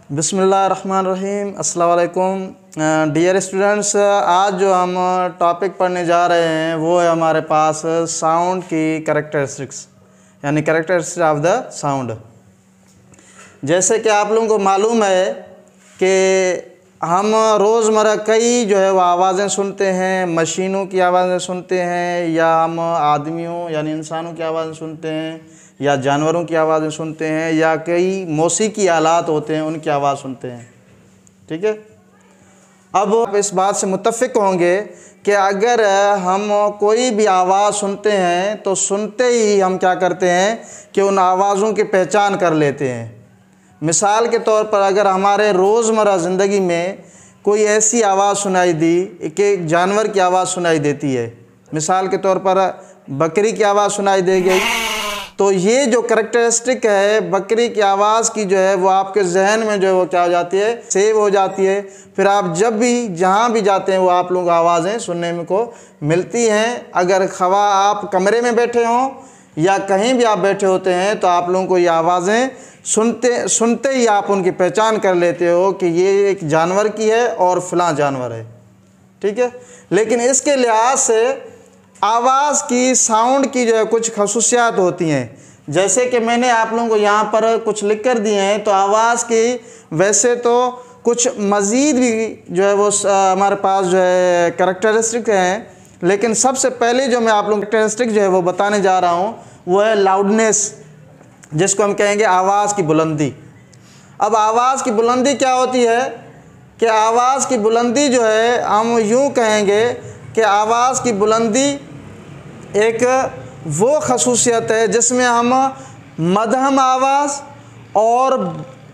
बिस्मिल्लाहिर्रहमानिर्रहीम। अस्सलाम वालेकुम डियर स्टूडेंट्स, आज जो हम टॉपिक पढ़ने जा रहे हैं वो है हमारे पास साउंड की कैरेक्टरिस्टिक्स, यानी कैरेक्टरिस्टिक्स ऑफ द साउंड। जैसे कि आप लोगों को मालूम है कि हम रोज़मर्रा कई जो है वो आवाज़ें सुनते हैं, मशीनों की आवाज़ें सुनते हैं, या हम आदमियों यानी इंसानों की आवाज़ें सुनते हैं, या जानवरों की आवाज़ें सुनते हैं, या कई मौसीकी आलात होते हैं उनकी आवाज़ सुनते हैं। ठीक है, अब आप इस बात से मुत्तफ़िक होंगे कि अगर हम कोई भी आवाज़ सुनते हैं तो सुनते ही हम क्या करते हैं कि उन आवाज़ों की पहचान कर लेते हैं। मिसाल के तौर पर अगर हमारे रोज़मर्रा ज़िंदगी में कोई ऐसी आवाज़ सुनाई दी कि एक जानवर की आवाज़ सुनाई देती है, मिसाल के तौर पर बकरी की आवाज़ सुनाई दे गई, तो ये जो कैरेक्टरिस्टिक है बकरी की आवाज़ की जो है वो आपके जहन में जो है वो क्या हो जाती है, सेव हो जाती है। फिर आप जब भी जहाँ भी जाते हैं वो आप लोगों को आवाज़ें सुनने में को मिलती हैं। अगर खवा आप कमरे में बैठे हों या कहीं भी आप बैठे होते हैं तो आप लोगों को ये आवाज़ें सुनते ही आप उनकी पहचान कर लेते हो कि ये एक जानवर की है और फ़लाँ जानवर है। ठीक है, लेकिन इसके लिहाज से आवाज़ की, साउंड की जो है कुछ खसूसियात होती हैं। जैसे कि मैंने आप लोगों को यहाँ पर कुछ लिख कर दिए हैं, तो आवाज़ की वैसे तो कुछ मज़ीद भी जो है वो हमारे पास जो है कैरेक्टरिस्टिक हैं, लेकिन सबसे पहले जो मैं आप लोगों को कैरेक्टरिस्टिक जो है वो बताने जा रहा हूँ वो है लाउडनेस, जिसको हम कहेंगे आवाज़ की बुलंदी। अब आवाज़ की बुलंदी क्या होती है कि आवाज़ की बुलंदी जो है हम यूँ कहेंगे कि आवाज़ की बुलंदी एक वो खसूसियत है जिसमें हम मध्यम आवाज़ और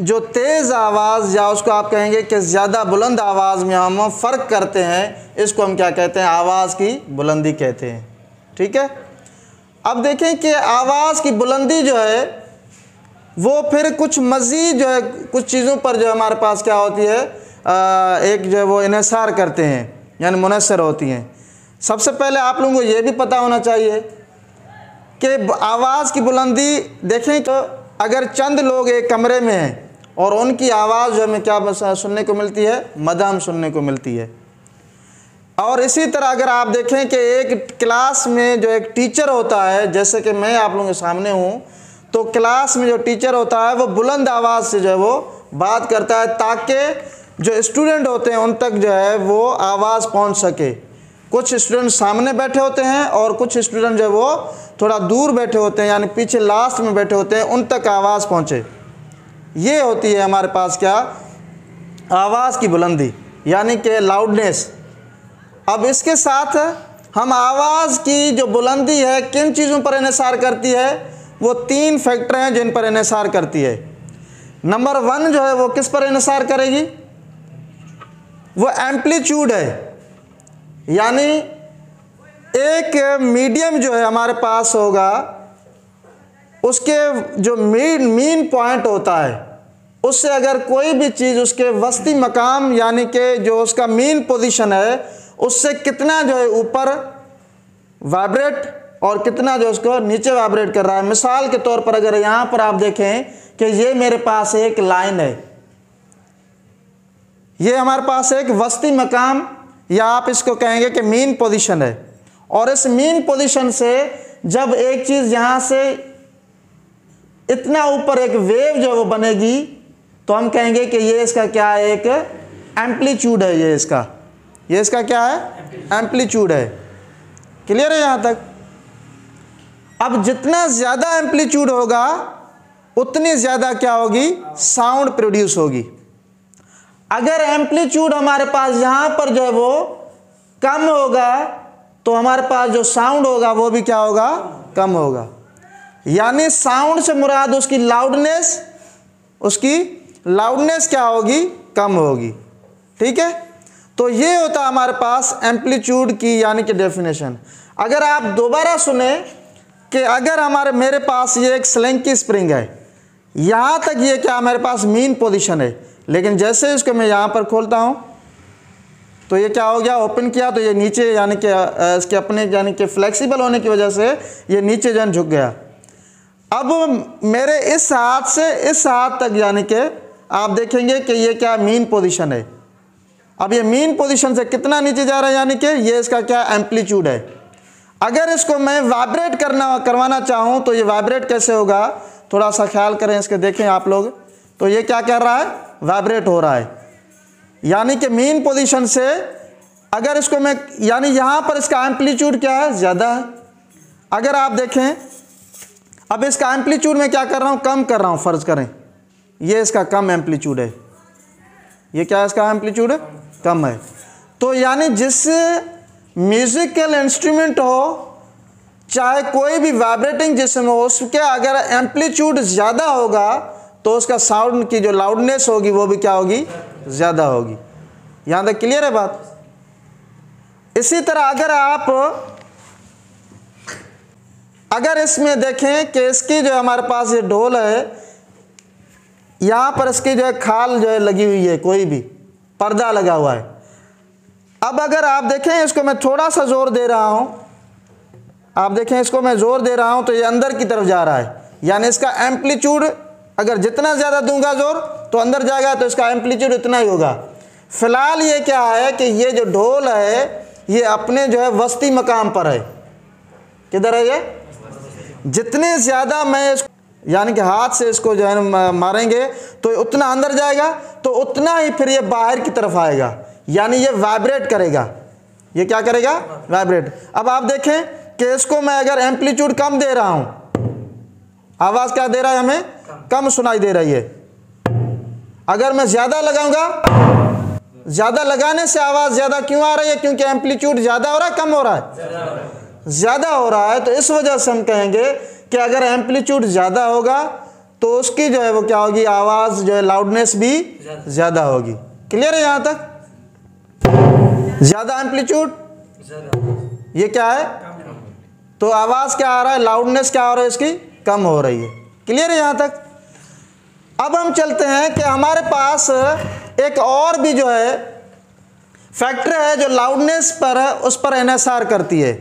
जो तेज़ आवाज़, या उसको आप कहेंगे कि ज़्यादा बुलंद आवाज़ में हम फ़र्क करते हैं, इसको हम क्या कहते हैं, आवाज़ की बुलंदी कहते हैं। ठीक है, अब देखें कि आवाज़ की बुलंदी जो है वो फिर कुछ मज़ीद जो है कुछ चीज़ों पर जो हमारे पास क्या होती है, एक जो है वो इन्हिसार करते हैं, यानी मुनहसर होती हैं। सबसे पहले आप लोगों को ये भी पता होना चाहिए कि आवाज़ की बुलंदी देखें तो अगर चंद लोग एक कमरे में हैं और उनकी आवाज़ जो हमें क्या सुनने को मिलती है, मध्यम सुनने को मिलती है। और इसी तरह अगर आप देखें कि एक क्लास में जो एक टीचर होता है, जैसे कि मैं आप लोगों के सामने हूँ, तो क्लास में जो टीचर होता है वो बुलंद आवाज़ से जो है वो बात करता है ताकि जो स्टूडेंट होते हैं उन तक जो है वो आवाज़ पहुँच सके। कुछ स्टूडेंट सामने बैठे होते हैं और कुछ स्टूडेंट जो है वो थोड़ा दूर बैठे होते हैं, यानी पीछे लास्ट में बैठे होते हैं, उन तक आवाज़ पहुँचे। ये होती है हमारे पास क्या, आवाज़ की बुलंदी, यानी कि लाउडनेस। अब इसके साथ हम आवाज़ की जो बुलंदी है किन चीज़ों पर इन्हिसार करती है, वो 3 फैक्टर हैं जिन पर इन्हिसार करती है। नंबर 1 जो है वो किस पर इन्हिसार करेगी, वो एम्पलीट्यूड है, यानी एक मीडियम जो है हमारे पास होगा, उसके जो मीन पॉइंट होता है उससे अगर कोई भी चीज़ उसके वस्ती मकाम यानी कि जो उसका मीन पोजीशन है उससे कितना जो है ऊपर वाइब्रेट और कितना जो उसको नीचे वाइब्रेट कर रहा है। मिसाल के तौर पर अगर यहाँ पर आप देखें कि ये मेरे पास एक लाइन है, ये हमारे पास एक वस्ती मकाम या आप इसको कहेंगे कि मीन पोजीशन है, और इस मीन पोजीशन से जब एक चीज़ यहाँ से इतना ऊपर एक वेव जो वो बनेगी तो हम कहेंगे कि ये इसका क्या है, एक एम्पलीट्यूड है। ये इसका क्या है, एम्पलीट्यूड है। क्लियर है यहाँ तक। अब जितना ज़्यादा एम्पलीट्यूड होगा उतनी ज़्यादा क्या होगी, साउंड प्रोड्यूस होगी। अगर एम्पलीट्यूड हमारे पास यहाँ पर जो है वो कम होगा तो हमारे पास जो साउंड होगा वो भी क्या होगा, कम होगा। यानी साउंड से मुराद उसकी लाउडनेस क्या होगी, कम होगी। ठीक है, तो ये होता है हमारे पास एम्पलीट्यूड की यानी कि डेफिनेशन। अगर आप दोबारा सुने कि अगर मेरे पास ये एक स्लिंग की स्प्रिंग है, यहाँ तक ये क्या मेरे पास मीन पोजीशन है, लेकिन जैसे इसको मैं यहाँ पर खोलता हूँ तो ये क्या हो गया, ओपन किया तो ये नीचे यानी कि इसके अपने यानी कि फ्लेक्सिबल होने की वजह से ये नीचे झुक गया। अब मेरे इस हाथ से इस हाथ तक यानी कि आप देखेंगे कि ये क्या मीन पोजीशन है। अब ये मीन पोजीशन से कितना नीचे जा रहा है, यानी कि ये इसका क्या एम्पलीट्यूड है। अगर इसको मैं वाइब्रेट करवाना चाहूँ तो ये वाइब्रेट कैसे होगा, थोड़ा सा ख्याल करें इसके, देखें आप लोग। तो ये क्या कर रहा है, वाइब्रेट हो रहा है, यानी कि मीन पोजीशन से अगर इसको मैं, यानी यहाँ पर इसका एम्पलीट्यूड क्या है, ज़्यादा है। अगर आप देखें अब इसका एम्पलीट्यूड मैं क्या कर रहा हूँ, कम कर रहा हूँ, फ़र्ज़ करें ये इसका कम एम्पलीट्यूड है, ये क्या है इसका एम्पलीट्यूड कम है। तो यानी जिस म्यूज़िकल इंस्ट्रूमेंट हो, चाहे कोई भी वाइब्रेटिंग जिस्म हो, उसके अगर एम्पलीट्यूड ज़्यादा होगा तो उसका साउंड की जो लाउडनेस होगी वो भी क्या होगी, ज़्यादा होगी। यहाँ तक क्लियर है बात। इसी तरह अगर इसमें देखें कि इसकी जो हमारे पास ये ढोल है, यहाँ पर इसकी जो है खाल जो है लगी हुई है, कोई भी पर्दा लगा हुआ है। अब अगर आप देखें इसको मैं थोड़ा सा ज़ोर दे रहा हूँ, आप देखें इसको मैं ज़ोर दे रहा हूँ तो ये अंदर की तरफ जा रहा है, यानी इसका एम्पलीट्यूड अगर जितना ज़्यादा दूंगा ज़ोर तो अंदर जाएगा, तो इसका एम्पलीट्यूड इतना ही होगा। फ़िलहाल ये क्या है कि ये जो ढोल है ये अपने जो है वस्ती मकाम पर है। किधर है ये, जितने ज़्यादा मैं यानी कि हाथ से इसको जो है मारेंगे तो उतना अंदर जाएगा, तो उतना ही फिर ये बाहर की तरफ आएगा, यानी ये वाइब्रेट करेगा। ये क्या करेगा, वाइब्रेट। अब आप देखें कि इसको मैं अगर एम्पलीट्यूड कम दे रहा हूँ, आवाज़ क्या दे रहा है, हमें कम सुनाई दे रही है। अगर मैं ज़्यादा लगाऊंगा, ज़्यादा लगाने से आवाज़ ज़्यादा क्यों आ रही है, क्योंकि एम्पलीट्यूड ज़्यादा हो रहा है, कम हो रहा है, ज़्यादा हो रहा है। तो इस वजह से हम कहेंगे कि अगर एम्पलीट्यूड ज़्यादा होगा तो उसकी जो है वो क्या होगी, आवाज़ जो है लाउडनेस भी ज़्यादा होगी। क्लियर है यहाँ तक। ज़्यादा एम्पलीट्यूड, ये क्या है, तो आवाज़ क्या आ रहा है, लाउडनेस क्या हो रहा है इसकी, कम हो रही है। क्लियर है यहाँ तक। अब हम चलते हैं कि हमारे पास एक और भी जो है फैक्टर है जो लाउडनेस पर है, उस पर इन्हिसार करती है।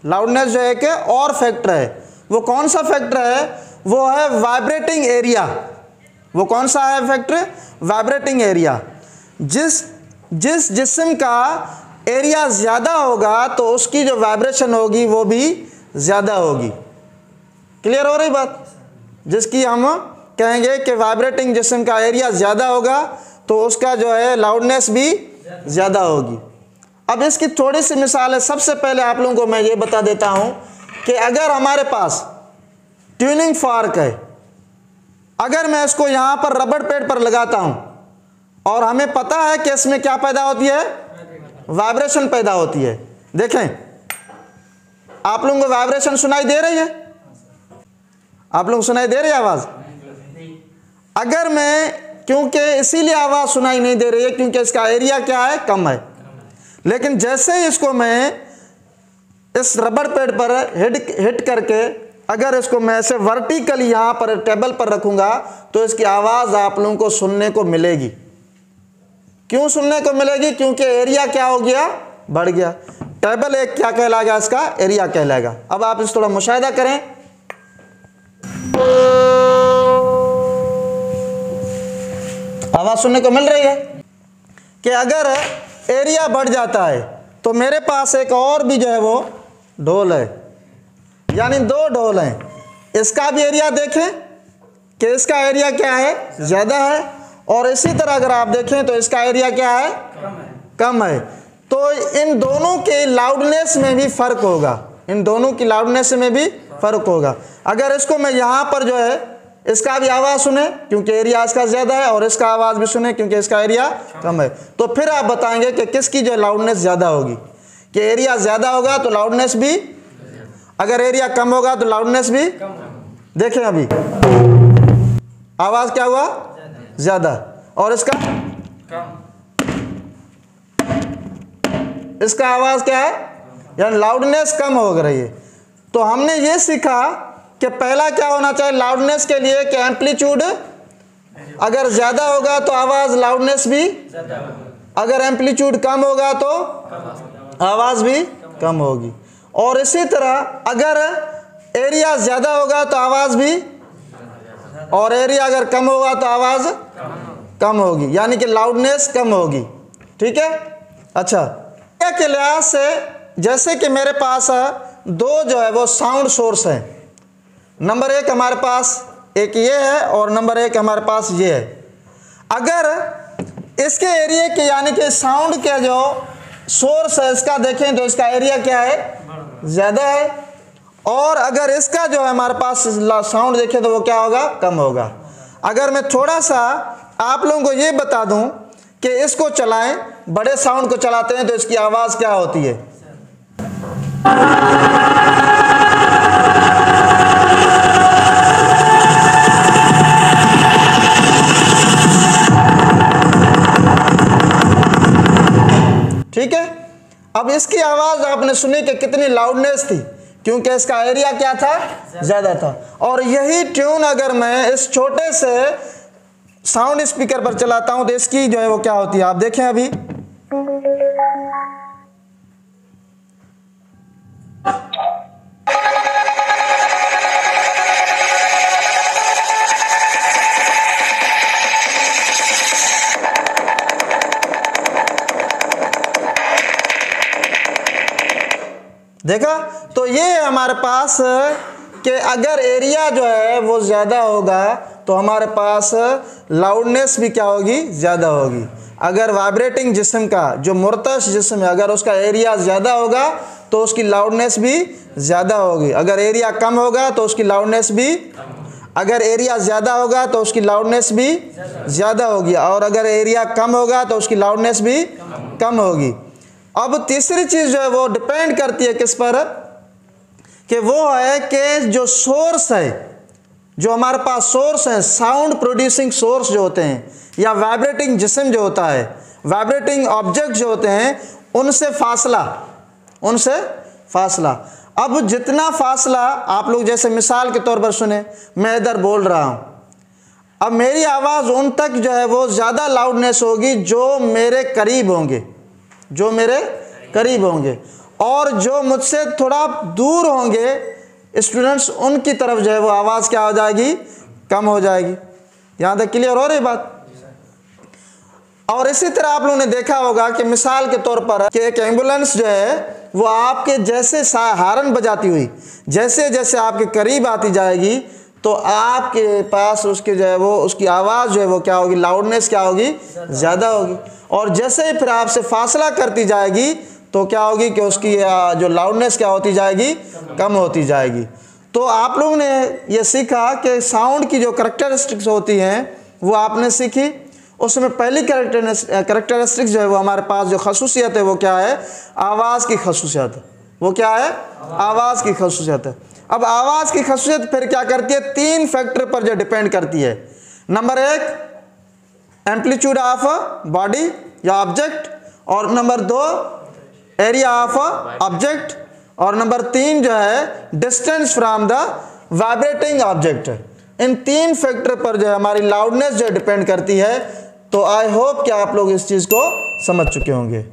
लाउडनेस जो है कि और फैक्टर है, वो कौन सा फैक्टर है, वो है वाइब्रेटिंग एरिया। वो कौन सा है फैक्टर, वाइब्रेटिंग एरिया। जिस जिस्म का एरिया ज़्यादा होगा तो उसकी जो वाइब्रेशन होगी वो भी ज़्यादा होगी। क्लियर हो रही बात। जिसकी हम कहेंगे कि वाइब्रेटिंग जिस्म का एरिया ज़्यादा होगा तो उसका जो है लाउडनेस भी ज़्यादा होगी। अब इसकी थोड़ी सी मिसाल है। सबसे पहले आप लोगों को मैं ये बता देता हूँ कि अगर हमारे पास ट्यूनिंग फॉर्क है, अगर मैं इसको यहाँ पर रबड़ पैड पर लगाता हूँ और हमें पता है कि इसमें क्या पैदा होती है, वाइब्रेशन पैदा होती है। देखें आप लोगों को वाइब्रेशन सुनाई दे रही है, आप लोग सुनाई दे रही है आवाज़। अगर मैं, क्योंकि इसीलिए आवाज़ सुनाई नहीं दे रही है क्योंकि इसका एरिया क्या है, कम है। लेकिन जैसे ही इसको मैं इस रबड़ पैड पर हिट करके अगर इसको मैं ऐसे वर्टिकली यहाँ पर टेबल पर रखूँगा तो इसकी आवाज़ आप लोगों को सुनने को मिलेगी। क्यों सुनने को मिलेगी, क्योंकि एरिया क्या हो गया, बढ़ गया। टेबल एक क्या कहलाएगा, इसका एरिया कहलाएगा। अब आप इस थोड़ा मुशाहिदा करें। आवाज़ सुनने को मिल रही है कि अगर एरिया बढ़ जाता है तो मेरे पास एक और भी जो है वो ढोल है, यानी दो ढोल हैं। इसका भी एरिया देखें कि इसका एरिया क्या है, ज़्यादा है, और इसी तरह अगर आप देखें तो इसका एरिया क्या है, कम है। तो इन दोनों के लाउडनेस में भी फ़र्क होगा, इन दोनों की लाउडनेस में भी फ़र्क होगा। अगर इसको मैं यहाँ पर जो है इसका भी आवाज़ सुने क्योंकि एरिया इसका ज़्यादा है, और इसका आवाज़ भी सुने क्योंकि इसका एरिया कम है, तो फिर आप बताएंगे कि किसकी जो लाउडनेस ज़्यादा होगी। कि एरिया ज़्यादा होगा तो लाउडनेस भी, अगर एरिया कम होगा तो लाउडनेस भी। देखें अभी आवाज़ क्या हुआ, ज़्यादा, और इसका आवाज़ क्या है, यानी लाउडनेस कम हो रही है। तो हमने ये सीखा कि पहला क्या होना चाहिए लाउडनेस के लिए कि एम्पलीट्यूड अगर ज़्यादा होगा तो आवाज़ लाउडनेस भी, अगर एम्पलीट्यूड कम होगा तो आवाज़ भी कम होगी। और इसी तरह अगर एरिया ज़्यादा होगा तो आवाज़ भी और एरिया अगर कम होगा तो आवाज़ कम होगी, यानी कि लाउडनेस कम होगी। ठीक है। अच्छा, के लिहाज से जैसे कि मेरे पास दो जो है वो साउंड सोर्स है, नंबर एक हमारे पास एक ये है और नंबर एक हमारे पास ये है। अगर इसके एरिया के यानी कि साउंड के जो सोर्स है इसका देखें तो इसका एरिया क्या है, ज़्यादा है, और अगर इसका जो है हमारे पास साउंड देखें तो वो क्या होगा, कम होगा। अगर मैं थोड़ा सा आप लोगों को ये बता दूं कि इसको चलाएं, बड़े साउंड को चलाते हैं तो इसकी आवाज़ क्या होती है। ठीक है। अब इसकी आवाज़ आपने सुनी कि कितनी लाउडनेस थी, क्योंकि इसका एरिया क्या था, ज़्यादा था। और यही ट्यून अगर मैं इस छोटे से साउंड स्पीकर पर चलाता हूं तो इसकी जो है वो क्या होती है, आप देखें अभी। देखा, तो ये है हमारे पास कि अगर एरिया जो है वो ज़्यादा होगा तो हमारे पास लाउडनेस भी क्या होगी, ज़्यादा होगी। अगर वाइब्रेटिंग जिस्म का जो मुर्तश जिस्म है अगर उसका एरिया ज़्यादा होगा तो उसकी लाउडनेस भी ज़्यादा होगी। अगर एरिया कम होगा तो उसकी लाउडनेस भी, अगर एरिया ज़्यादा होगा तो उसकी लाउडनेस भी ज़्यादा होगी, और अगर एरिया कम होगा तो उसकी लाउडनेस भी कम होगी। अब तीसरी चीज़ जो है वो डिपेंड करती है किस पर, कि वो है कि जो सोर्स है, जो हमारे पास सोर्स है, साउंड प्रोड्यूसिंग सोर्स जो होते हैं या वाइब्रेटिंग जिस्म जो होता है, वाइब्रेटिंग ऑब्जेक्ट जो होते हैं, उनसे फासला। अब जितना फासला आप लोग जैसे मिसाल के तौर पर सुने, मैं इधर बोल रहा हूँ, अब मेरी आवाज़ उन तक जो है वो ज़्यादा लाउडनेस होगी जो मेरे करीब होंगे, और जो मुझसे थोड़ा दूर होंगे स्टूडेंट्स, उनकी तरफ जो है वो आवाज़ क्या हो जाएगी, कम हो जाएगी। यहाँ तक क्लियर हो रही बात। और इसी तरह आप लोगों ने देखा होगा कि मिसाल के तौर पर कि एक एम्बुलेंस जो है वो आपके जैसे हारन बजाती हुई जैसे जैसे आपके करीब आती जाएगी तो आपके पास उसके जो है वो उसकी आवाज़ जो है वो क्या होगी, लाउडनेस क्या होगी, ज़्यादा होगी। और जैसे ही फिर आपसे फासला करती जाएगी तो क्या होगी कि उसकी जो लाउडनेस क्या होती जाएगी, कम होती जाएगी। तो आप लोगों ने ये सीखा कि साउंड की जो करैक्टरिस्टिक्स होती हैं वो आपने सीखी। उसमें पहली करैक्टरिस्टिक्स जो है वो हमारे पास जो खसूसियत है वो क्या है, आवाज़ की खसूसियत है। वो क्या है, आवाज़ की खसूसियत है। अब आवाज़ की खसूसियत फिर क्या करती है, 3 फैक्टर पर जो डिपेंड करती है। नंबर 1 एम्पलीट्यूड ऑफ बॉडी या ऑब्जेक्ट, और नंबर 2 एरिया ऑफ ऑब्जेक्ट, और नंबर 3 जो है distance from the vibrating object. In 3 factor पर जो है हमारी लाउडनेस जो डिपेंड करती है। तो आई होप कि आप लोग इस चीज़ को समझ चुके होंगे।